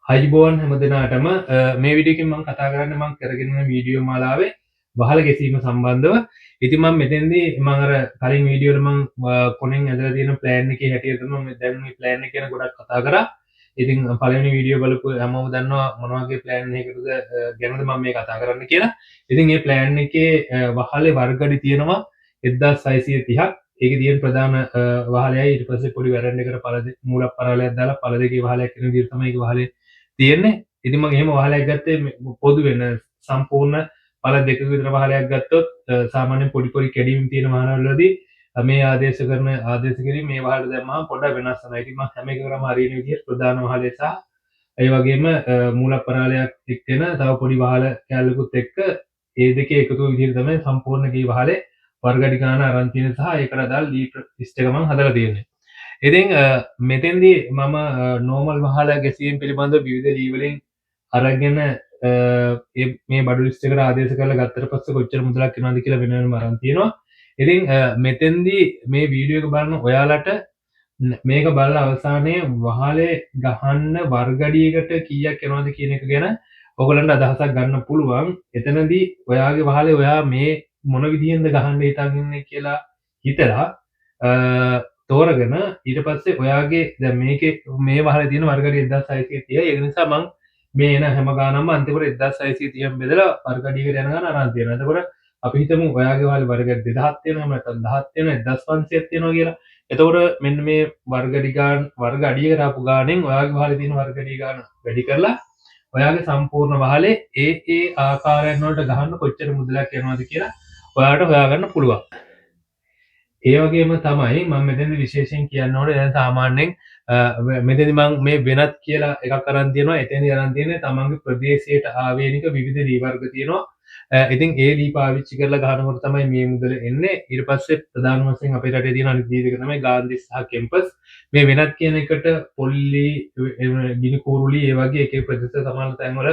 හයිබෝන් හැම දෙනාටම මේ වීඩියෝ එකෙන් මම කතා කරන්න මම කරගෙන යන වීඩියෝ මාලාවේ වහල ගැසීම සම්බන්ධව. ඉතින් මම මෙතෙන්දී මම අර කලින් වීඩියෝ වල මම කොනෙන් ඇදලා තියෙන ප්ලෑන් එකේ හැටියට තමයි මම දැන් මේ ප්ලෑන් එක ගැන ගොඩක් කතා කරා. ඉතින් පළවෙනි වීඩියෝ බලපු හැමෝම දන්නවා මොන වගේ ප්ලෑන් එකකටද ගැනද මම මේ කතා කරන්න කියලා. ඉතින් මේ ප්ලෑන් එකේ වහලේ වර්ගඩි තියෙනවා 1630ක්. ඒකේ තියෙන ප්‍රධාන වහලයයි ඊට පස්සේ පොඩි වැරෙන්ඩ් එකට මූල පරාලයක් දාලා පළ දෙකේ වහලයක් වෙන විදිහට තමයි ඒක වහලේ තියෙන්නේ. ඉතින් මම එහෙම වහලයක් ගත්තේ පොදු වෙන සම්පූර්ණ පළ දෙකක විතර වහලයක් ගත්තොත් සාමාන්‍යයෙන් පොඩි පොඩි කැඩීම් තියෙන වාහනවලදී මේ ආදේශ කිරීම මේ වහලට දැම්මම පොඩ්ඩක් වෙනස් වෙනවා. ඉතින් මම හැම එකකටම හරියන විදිහට ප්‍රධාන වහලේ සහ ඒ වගේම මූල පරාලයක් එක්කෙන තව පොඩි වහල කැලලකුත් එක්ක ඒ දෙකේ එකතු විදිහට තමයි සම්පූර්ණ ගේ වහලේ වර්ගඩි ගාන අරන් තියෙන සහ ඒකට අදාළ ලීටර් ලිස්ට් එක මම හදලා තියෙන්නේ. ඉතින් මෙතෙන්දී මම නෝමල් වහල ගැසීම් පිළිබඳව විවිධ ලී වලින් අරගෙන මේ බඩු ලිස්ට් එකට ආදේශ කරලා ගත්තට පස්සේ කොච්චර මුදලක් වෙනවද කියලා වෙනම අරන් තියෙනවා. ඉතින් මෙතෙන්දී මේ වීඩියෝ එක බලන ඔයාලට මේක බලලා අවසානයේ වහලේ ගහන්න වර්ගඩියකට කීයක් එනවද කියන එක ගැන ඔයගලන්ට අදහසක් ගන්න පුළුවන්. එතනදී ඔයාගේ වහලේ ඔයා මේ මොන විදියෙන්ද ගහන්න හිතන් ඉන්නේ කියලා හිතලා තෝරගෙන ඊට පස්සේ ඔයාගේ දැන් මේකේ මේ වහලේ තියෙන වර්ගඩිය 1630යි. ඒක නිසා මම මේ එන හැම ගානක්ම අන්තිමට 1630න් බෙදලා වර්ගඩියකට යන ගාන අරන් තියෙනවා. එතකොට අපි හිතමු ඔයාගේ වහලේ වර්ගඩි 2000ක් තියෙනවා නැත්නම් 1000ක් තියෙනවා 1500ක් තියෙනවා කියලා. එතකොට මෙන්න මේ වර්ග අඩියකට ආපු ගානෙන් ඔයාගේ වහලේ තියෙන වර්ගඩිය ගාන වැඩි කරලා ඔයාගේ සම්පූර්ණ වහලේ ඒ ආකාරයන් වලට ගහන්න කොච්චර මුදලක් යනවද කියලා ඔයාලට හොයාගන්න පුළුවන්. ඒ වගේම තමයි මම මෙතනදි විශේෂයෙන් කියන්න ඕනේ දැන් සාමාන්‍යයෙන් මෙතනදි මම මේ වෙනත් කියලා එකක් අරන් තියෙනවා. එතෙන්දි අරන් තියෙන්නේ තමන්ගේ ප්‍රදේශයට ආවේනික විවිධ ලී වර්ග තියෙනවා. ඉතින් ඒ ලී පාවිච්චි කරලා ගහනකොට තමයි මේ මුදල එන්නේ. ඊට පස්සේ ප්‍රධාන වශයෙන් අපේ රටේ තියෙන අනිත් ලී දෙක තමයි ගාන්ධි සහ කෙම්පස්. මේ වෙනත් කියන එකට පොල්ලි, ගිනි කූරුලි ඒ වගේ එක එක ප්‍රදේශ සමාන තැන්වල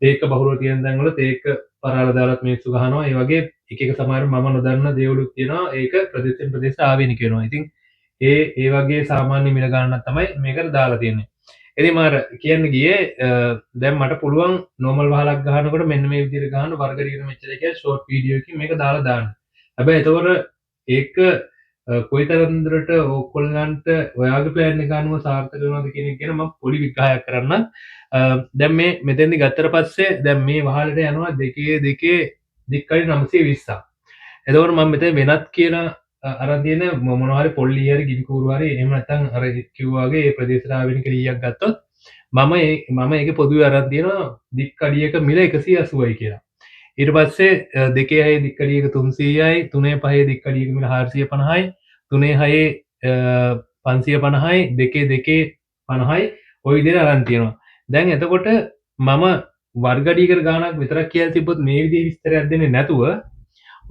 තේක බහුල තියෙන තැන්වල තේක පරාල දාලා මිනිස්සු ගහනවා. ඒ වගේ එක එක සමහර මම නොදන්න දේවලුත් තියෙනවා. ඒක ප්‍රදේශයෙන් ප්‍රදේශ ආවේනික වෙනවා. ඉතින් ඒ වගේ සාමාන්‍ය මිල ගණනක් තමයි මේකට දාලා තියෙන්නේ. ඉතින් මම කියන්න ගියේ දැන් මට පුළුවන් නෝමල් වහලක් ගහනකොට මෙන්න මේ විදිහට ගහන වර්ගඩියකට මෙච්චර කියලා ෂෝට් වීඩියෝ එකකින් මේක දාලා දාන්න. හැබැයි එතකොට ඒක කොයිතරම් දුරට ඕගොල්ලන්ට ඔයාගේ ප්ලෑන් එක අනුව සාර්ථක වෙනවද කියන එක ගැන මම පොඩි විග්‍රහයක් කරන්නම්. දැන් මේ මෙතෙන්දි ගත්තට පස්සේ දැන් මේ වහලට යනවා දෙකේ දික්කඩි 920ක්. එතකොට මම මෙතන වෙනත් කියන අරන් තියෙන මොනවා හරි පොල්ලි හරි ගිනි කූරු හරි එහෙම නැත්නම් අර කිව්වාගේ ඒ ප්‍රදේශයට ආවෙනික ලීයක් ගත්තොත් මම ඒකේ පොදුවේ අරන් තියෙනවා දික්කඩියක මිල 180යි කියලා. ඊට පස්සේ 2.6 දික්කඩියක 300යි 3.5 දික්කඩියක මිල 450යි 3.6 550යි 2.2 50යි ওই විදිහට අරන් තියෙනවා. දැන් එතකොට මම වර්ගඩියකට ගානක් විතරක් කියලා තිබ්බොත් මේ විදිහේ විස්තරයක් දෙන්නේ නැතුව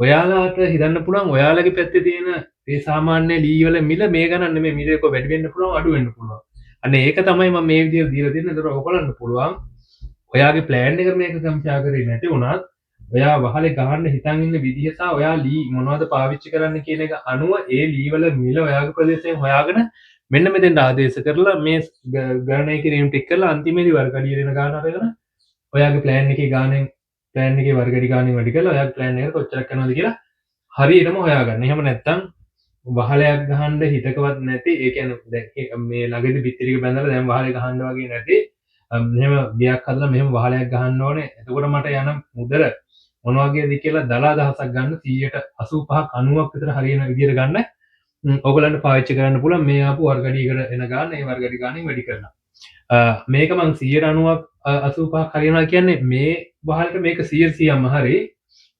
ඔයාලාට හිතන්න පුළුවන් ඔයාලගේ පැත්තේ තියෙන මේ සාමාන්‍ය ලී වල මිල මේ ගණන් නෙමෙයි මිල එක වැඩි වෙන්න පුළුවන් අඩු වෙන්න පුළුවන්. අන්න ඒක තමයි මම මේ විදිහට දීලා දෙන්නේ. ඒතර ඔයගොල්ලන්ට පුළුවන් ඔයාගේ ප්ලෑන් එක මේක කම්පියර් කරේ නැති වුණත් ඔයා වහලේ ගහන්න හිතන් ඉන්න විදිහ සහ ඔයා ලී මොනවද පාවිච්චි කරන්න කියන එක අනුව ඒ ලී වල මිල ඔයාගේ ප්‍රදේශයෙන් හොයාගෙන මෙන්න මෙතෙන්ට ආදේශ කරලා මේ ගණනය කිරීම ටික කරලා අන්තිමේදී වර්ගඩිය දෙන ගාන අරගෙන ඔයාගේ ප්ලෑන් එකේ වර්ගඩි ගානින් වැඩි කරලා ඔයාගේ ප්ලෑන් එකට කොච්චරක් යනවද කියලා හරියටම හොයාගන්න. එහෙම නැත්නම් වහලයක් ගහන්න හිතකවත් නැති ඒ කියන්නේ දැන් මේ ළඟදී පිටිරික බැඳලා දැන් වහලේ ගහන්න වගේ නැති මෙහෙම ගියක් හදලා මෙහෙම වහලයක් ගහන්න ඕනේ. එතකොට මට යන මුදල මොන වගේද කියලා දලා අදහසක් ගන්න 185ක් 90ක් විතර හරියන විදිහට ගන්න ඕගලන්ට පාවිච්චි කරන්න පුළුවන් මේ ආපු වර්ගඩියකට එන ගාන ඒ වර්ගඩි ගානින් වැඩි කරලා. මේක මං 190ක් 85ක් හරියනවා කියන්නේ මේ වහලට මේක 100%ක්ම හරි.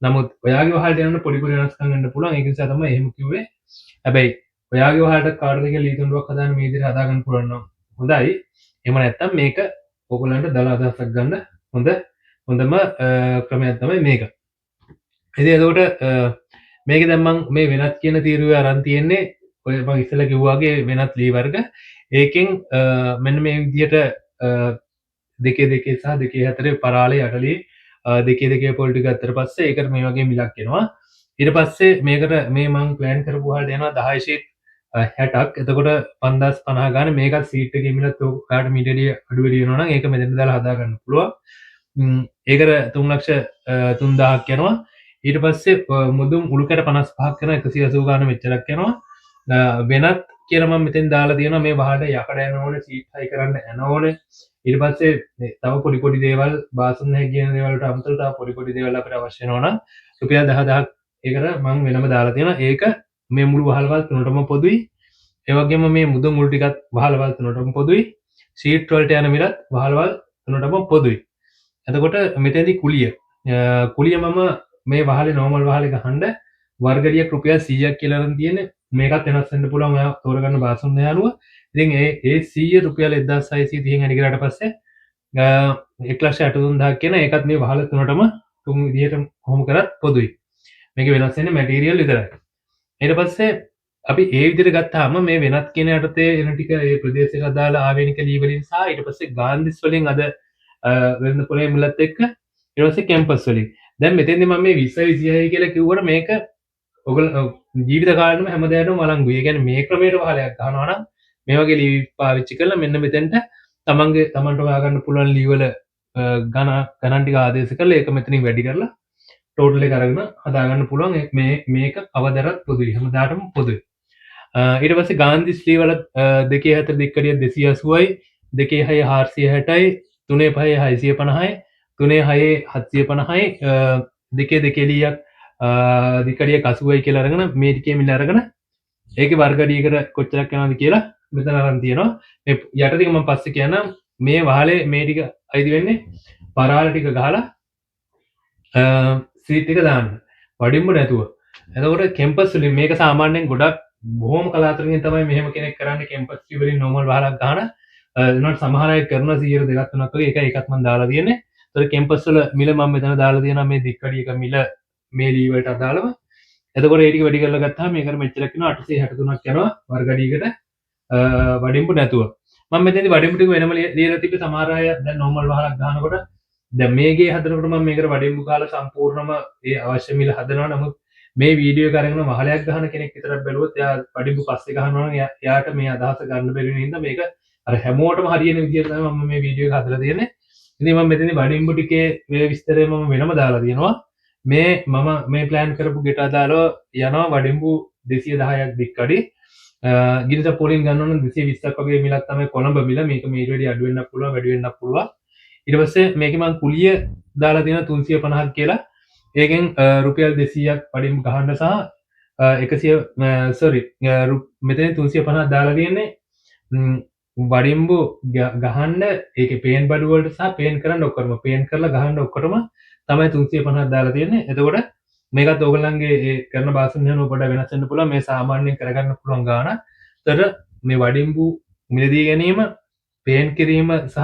නමුත් ඔයාගේ වහලට යන පොඩි පොඩි වෙනස්කම් ගන්න පුළුවන්. ඒක නිසා තමයි එහෙම කිව්වේ. හැබැයි ඔයාගේ වහලට කාටද කියලා ලී තුඬුවක් හදාන්න මේ විදිහට හදාගන්න පුළුවන් නම් හොඳයි. එහෙම නැත්නම් මේක ඔයගොල්ලන්ට දලා අදහසක් ගන්න හොඳම ක්‍රමයක් තමයි මේක. ඉතින් එතකොට මේක දැන් මම මේ වෙනත් කියන තීරුවේ අරන් තියෙන්නේ ඔය මම ඉස්සෙල්ලා කිව්වාගේ වෙනත් ලී වර්ග. ඒකෙන් මෙන්න මේ විදිහට 2.2 සහ 2.4 පරාලේ යටලී 2.2 පොල් ටික ගත්තට පස්සේ ඒකට මේ වගේ මිලක් එනවා. ඊට පස්සේ මේකට මේ මම ප්ලෑන් කරපු වහලට යනවා 10 ෂීට් 60ක්. එතකොට 5050 ගානේ මේකත් සීට් එකේ මිලත් ඔයාලට මීටරේ අඩු වැඩි වෙනවා නම් ඒක මෙතෙන්ට දාලා හදා ගන්න පුළුවන්. ඒකට 3,03,000ක් යනවා. ඊට පස්සේ මුදුන් උළුකැට 55ක් කරන 180 ගාන මෙච්චරක් යනවා. වෙනත් කියලා මම මෙතෙන් දාලා තියෙනවා මේ වහලට යකඩ යන ඕනේ, සීට් හයි කරන්න යන ඕනේ. ඊට පස්සේ තව පොඩි පොඩි දේවල් බාසන් නැහැ කියන දේවල් වලට අමතරව තව පොඩි පොඩි දේවල් අපිට අවශ්‍ය වෙනවා නම් රුපියල් 10,000ක් ඒකට මම වෙනම දාලා තියෙනවා. ඒක මේ මුළු වහල්වල් තුනටම පොදුයි. ඒ වගේම මේ මුදුන් මුළු ටිකත් වහල්වල් තුනටම පොදුයි. සීට් වලට යන මිලත් වහල්වල් තුනටම පොදුයි. එතකොට මෙතෙන්දී කුලිය මම මේ වහලේ නෝමල් වහලේ ගහන්න වර්ගඩියක් රුපියල් 100ක් කියලා නම් තියෙන්නේ. මේකත් වෙනස් වෙන්න පුළුවන් ඔයා තෝරගන්න බාසුන් යාළුව. ඉතින් ඒ 100 රුපියල් 1630න් අඩි කරාට පස්සේ 1,83,000ක් කියන ඒකත් මේ වහල තුනටම තුන් විදිහට කොහොම කරත් පොදුයි. මේක වෙනස් වෙන්නේ මැටීරියල් විතරයි. ඊට පස්සේ අපි ඒ විදිහට ගත්තාම මේ වෙනත් කියන යටතේ එන ටික ඒ ප්‍රදේශයට අදාළ ආවේනික ලී වලින් සහ ඊට පස්සේ ගාන්ධිස් වලින් අද වෙන පොලේ මුලත් එක්ක ඊට පස්සේ කැම්පස් වලින්. දැන් මෙතෙන්දී මම මේ 20 26 කියලා කිව්වට මේක ඔයගොල්ලෝ ජීවිත කාලෙම හැමදාටම වළංගුයි. ඒ කියන්නේ මේ ක්‍රමයට වහලයක් ගන්නවා නම් මේ වගේ ලී පාවිච්චි කරලා මෙන්න මෙතෙන්ට තමන්ට හොයාගන්න පුළුවන් ලී වල ගණන් ටික ආදේශ කරලා ඒක මෙතනින් වැඩි කරලා ටෝටල් එක අරගෙන හදාගන්න පුළුවන්. මේක කවදරත් පොදුයි. හැමදාටම පොදුයි. ඊට පස්සේ ගාන්ධි ස්ලී වල 2.4 දික්කඩිය 280යි, 2.6 460යි, 3.5 650යි, 3.6 750යි, 2.2 ලියක් දිකඩිය 80යි කියලා අරගෙන මේ ටිකේ මිල අරගෙන ඒකේ වර්ගඩියකට කොච්චරක් යනවද කියලා මෙතන අරන් තියෙනවා. මේ යට ටික මම පස්සේ කියන්නම්. මේ වහලේ මේ ටික අයිති වෙන්නේ පරාල ටික ගහලා සීට් එක දාන්න. වඩින්ම නැතුව. එතකොට කැම්පස් වලින් මේක සාමාන්‍යයෙන් ගොඩක් බොහොම කලාතුරකින් තමයි මෙහෙම කෙනෙක් කරන්නේ කැම්පස් වලින් නෝමල් වහලක් ගහන. ඒනොත් සමහර අය කරන 100 2ක් 3ක් වගේ ඒකත් මම දාලා තියෙන්නේ. ඒතර කැම්පස් වල මිල මම මෙතන දාලා තියෙනවා මේ දික්කඩියක මිල මේ ලී වලට අදාළව. එතකොට ඒ ටික වැඩි කරලා ගත්තාම මේකට මෙච්චරක් වෙනවා 863ක් යනවා වර්ගඩියකට වඩින්පු නැතුව. මම මෙතනදී වඩින්පු ටික වෙනම ලියලා තිබ්බේ සමහර අය දැන් නෝමල් වහලක් ගන්නකොට දැන් මේකේ හදනකොට මම මේකට වඩින්පු කාලා සම්පූර්ණම ඒ අවශ්‍ය මිල හදනවා. නමුත් මේ වීඩියෝ එක අරගෙන වහලයක් ගහන කෙනෙක් විතරක් බැලුවොත් එයා වඩින්පු පස්සේ ගහනවා නම් එයාට මේ අදහස ගන්න බැරි වෙන හින්දා මේක අර හැමෝටම හරියන විදිහට තමයි මම මේ වීඩියෝ එක හදලා තියෙන්නේ. ඉතින් මම මෙතනදී වඩින්පු ටිකේ මේ විස්තරය මම වෙනම දාලා තියෙනවා. මම මේ ප්ලෑන් කරපු ගෙට අදාළව යනවා වඩින්පු 210ක් දික්කඩි. ගිරිත පොලින් ගන්න ඕන 220ක් වගේ මිලක් තමයි කොළඹ මිල. මේක මීට වැඩි අඩු වෙන්නත් පුළුවන් වැඩි වෙන්නත් පුළුවන්. ඊට පස්සේ මේකේ මම කුලිය දාලා තියෙන 350ක් කියලා. ඒකෙන් රුපියල් 200ක් වඩින්පු ගහන්න සහ 100 මෙතන 350ක් දාලා තියෙන්නේ වඩින්පු ගහන්න ඒකේ පේන් බඩු වලට සහ පේන් කරන්න ඔක්කොම පේන් කරලා ගහන්න ඔක්කොටම තමයි 350ක් දාලා තියෙන්නේ. එතකොට මේකත් ඕගොල්ලන්ගේ ඒ කරන බාසන් යන ඔබට වෙනස් වෙන්න පුළුවන්. මේ සාමාන්‍යයෙන් කරගන්න පුළුවන් ගාන. ඒතර මේ වඩින්පු මිලදී ගැනීම, පේන් කිරීම සහ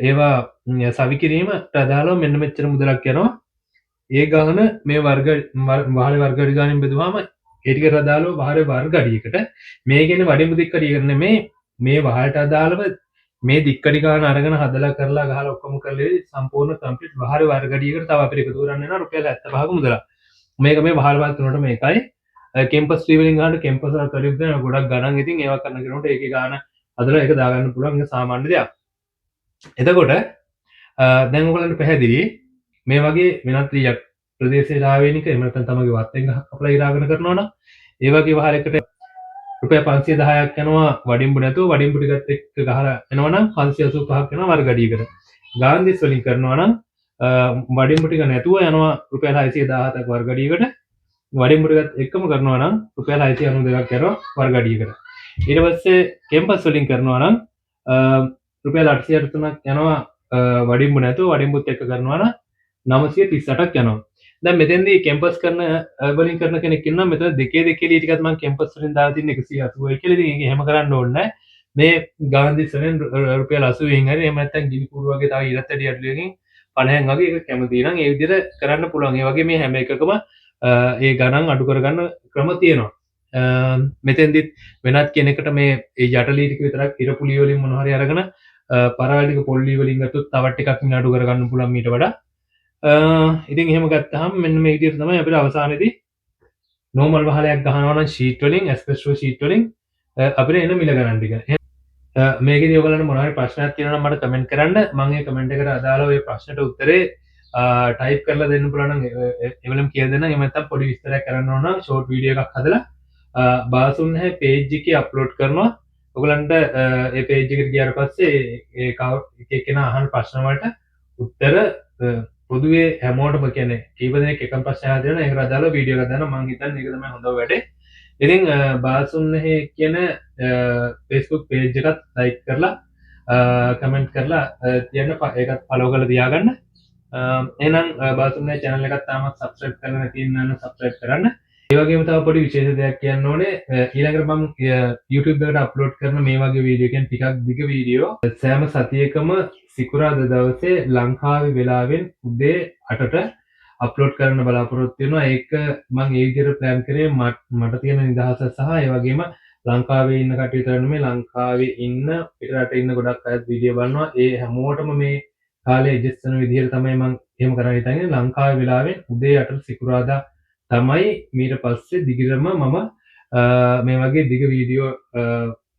ඒවා සවි කිරීමට අදාළව මෙන්න මෙච්චර මුදලක් යනවා. ඒ ගාන මේ වහලේ වර්ගඩි ගානෙන් බෙදුවාම ඒ ටිකට අදාළව වහලේ වර්ගඩියකට මේ කියන්නේ වඩින්පු දික්කඩියකට නෙමේ මේ වහලට අදාළව මේ දික්කඩි ගාන අරගෙන හදලා කරලා ගහලා ඔක්කොම කරලා සම්පූර්ණ කම්ප්ලීට් වහලේ වර්ගඩියකට තව අපිට එකතු කරන්න වෙනවා රුපියල් 75ක මුදලක්. මේක මේ වහල් තුනට මේකයි. කැම්පස් ෆී වලින් ගන්න කැම්පස් වල තරින් දෙන ගොඩක් ගණන් ඉතින් ඒවා කරන කෙනෙකුට ඒකේ ගාන හදලා ඒක දාගන්න පුළුවන්. ඒක සාමාන්‍ය දෙයක්. එතකොට දැන් ඔයගලන්ට පැහැදිලි මේ වගේ වෙනත් ක්‍රියාවක් ප්‍රදේශයේ ආවේනික එහෙම නැත්නම් තමගේ වත්තෙන් ගහක් අපලා ඉරාගෙන කරනවා නම් ඒ වගේ වහලයකට රුපියල් 510ක් යනවා වඩින්පු නැතුව වඩින්පු ටිකත් එක්ක ගහලා එනවා නම් 585ක් යනවා වර්ගඩියකට. ගාන්ධිස් වලින් කරනවා නම් වඩින්පු ටික නැතුව යනවා රුපියල් 617ක් වර්ගඩියකට. වඩින්පු ටිකත් එක්කම කරනවා නම් රුපියල් 692ක් යනවා වර්ගඩියකට. ඊට පස්සේ කැම්පස් වලින් කරනවා නම් රුපියල් 883ක් යනවා වඩින්පු නැතුව වඩින්පුත් එක්ක කරනවා නම් 938ක් යනවා. දැන් මෙතෙන්දී කැම්පස් කරන වලින් කරන කෙනෙක් ඉන්නවා. මෙතන දෙකේ ලී ටිකත් මම කැම්පස් වලින් දාලා තින්නේ 180යි කියලා. ඉතින් ඒක එහෙම කරන්න ඕනේ නැහැ. මේ ගාන්ධිස් වලින් රුපියල් 80න් හරි එහෙම නැත්නම් ගිනිපුරු වගේ තව ඉරත් ඇටි අඩුවකින් 50න් වගේ ඒක කැමති නම් ඒ විදිහට කරන්න පුළුවන්. ඒ වගේ මේ හැම එකකම ඒ ගණන් අඩු කරගන්න ක්‍රම තියෙනවා. මෙතෙන්දිත් වෙනත් කෙනෙකුට මේ යටලී ටික විතරක් ඉරපුලි වලින් මොන හරි අරගෙන පරාල ටික පොල්ලි වලින් ගත්තොත් තව ටිකක් මිල අඩු කරගන්න පුළුවන් ඊට වඩා. ඉතින් එහෙම ගත්තාම මෙන්න මේ විදිහට තමයි අපිට අවසානයේදී නෝමල් වහලයක් ගහනවා නම් ෂීට් වලින් ඇස්බෙස්ටෝ ෂීට් වලින් අපිට එන මිල ගණන් ටික. මේකෙදි ඔයගලන්ට මොනවා හරි ප්‍රශ්නයක් තියෙනවා නම් මට කමෙන්ට් කරන්න. මම ඒ කමෙන්ට් එකට අදාළව ඒ ප්‍රශ්නට උත්තරේ ටයිප් කරලා දෙන්න පුළුවන් නම් එවලම කියලා දෙන්න. එහෙම නැත්නම් පොඩි විස්තරයක් කරන්න ඕන නම් ෂෝට් වීඩියෝ එකක් හදලා බාසුන් නැහැ පේජ් එකේ අප්ලෝඩ් කරනවා. ඔයගලන්ට ඒ පේජ් එකට ගියාට පස්සේ ඒ එක එක්කෙනා අහන ප්‍රශ්න වලට උත්තර පොදුවේ හැමෝටම කියන්නේ කීප දෙනෙක් එකම ප්‍රශ්න අහලා දෙනවා. ඒකට අදාළව වීඩියෝ එකක් දානවා. මම හිතන්නේ ඒක තමයි හොඳම වැඩේ. ඉතින් බාසුන්නහේ කියන Facebook page එකත් like කරලා කමෙන්ට් කරලා තියන්න ඒකත් follow කරලා තියාගන්න. එහෙනම් බාසුන්නහේ channel එකත් තාමත් subscribe කරලා නැති ඉන්නවනම් subscribe කරන්න. ඒ වගේම තව පොඩි විශේෂ දෙයක් කියන්න ඕනේ. ඊළඟට මම YouTube එකට අප්ලෝඩ් කරන මේ වගේ වීඩියෝ කියන්නේ ටිකක් දිග වීඩියෝ සෑම සතියකම සිකුරාදා දවසේ ලංකාවේ වෙලාවෙන් උදේ 8ට අප්ලෝඩ් කරන්න බලාපොරොත්තු වෙනවා. ඒක මම ඒ විදිහට ප්ලෑන් කරේ මට තියෙන නිදහස සහ ඒ වගේම ලංකාවේ ඉන්න කට්ටිය විතර නෙමෙයි ලංකාවේ ඉන්න පිටරට ඉන්න ගොඩක් අය වීඩියෝ බලනවා. ඒ හැමෝටම මේ කාලේ ඇඩ්ජස්ට් වෙන විදිහට තමයි මම එහෙම කරන්න හිතන්නේ. ලංකාවේ වෙලාවෙන් උදේ 8ට සිකුරාදා තමයි ඊට පස්සේ දිගටම මම මේ වගේ දිග වීඩියෝ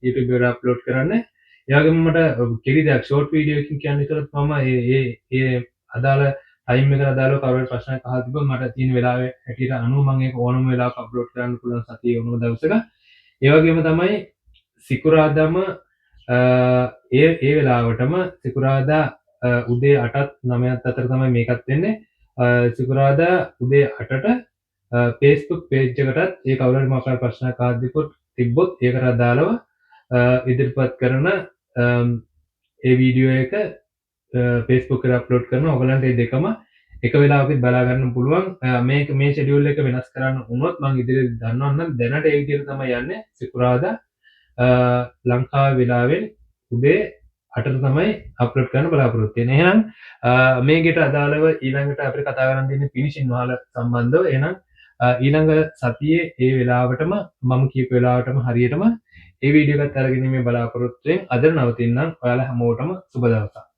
YouTube එකට අප්ලෝඩ් කරන්නේ. ඒ වගේම මට කිරි දෙයක් ෂෝට් වීඩියෝ එකකින් කියන්නේ විතරක් මම ඒ අදාළ ටයිම් එකට අදාළව කවුරුහරි ප්‍රශ්නයක් අහලා තිබ්බොත් මට තියෙන වෙලාවේ හැටියට අනුව මම ඒක ඕනම වෙලාවක අප්ලෝඩ් කරන්න පුළුවන් සතියේ ඕනම දවසක. ඒ වගේම තමයි සිකුරාදාම ඒ වෙලාවටම සිකුරාදා උදේ 8ත් 9ත් අතර තමයි මේකත් වෙන්නේ. සිකුරාදා උදේ 8ට Facebook page එකටත් ඒ කවුරු හරි මොකක් හරි ප්‍රශ්නයක් අහද්දී තිබ්බොත් ඒකට අදාළව ඉදිරිපත් කරන ඒ වීඩියෝ එක Facebook එකට අප්ලෝඩ් කරනවා. ඔයගලන්ට මේ දෙකම එක වෙලාවකත් බලා ගන්න පුළුවන්. මේ ෂෙඩියුල් එක වෙනස් කරන්න වුණොත් මම ඉදිරියට දන්නවනම් දැනට ඒ විදිහට තමයි යන්නේ. සිකුරාදා ලංකාවේ වෙලාවෙන් උදේ 8ට තමයි අප්ලෝඩ් කරන්න බලාපොරොත්තු වෙන්නේ. එහෙනම් මේකට අදාළව ඊළඟට අපිට කතා කරන්න තියෙන්නේ ෆිනිෂින් වහල සම්බන්ධව. එහෙනම් ඊළඟ සතියේ ඒ වෙලාවටම මම කියපු වෙලාවටම හරියටම ඒ වීඩියෝ එකත් අරගෙන මේ බලාපොරොත්තු වෙන අද නවතින්නම්. ඔයාලා හැමෝටම සුබ දවසක්.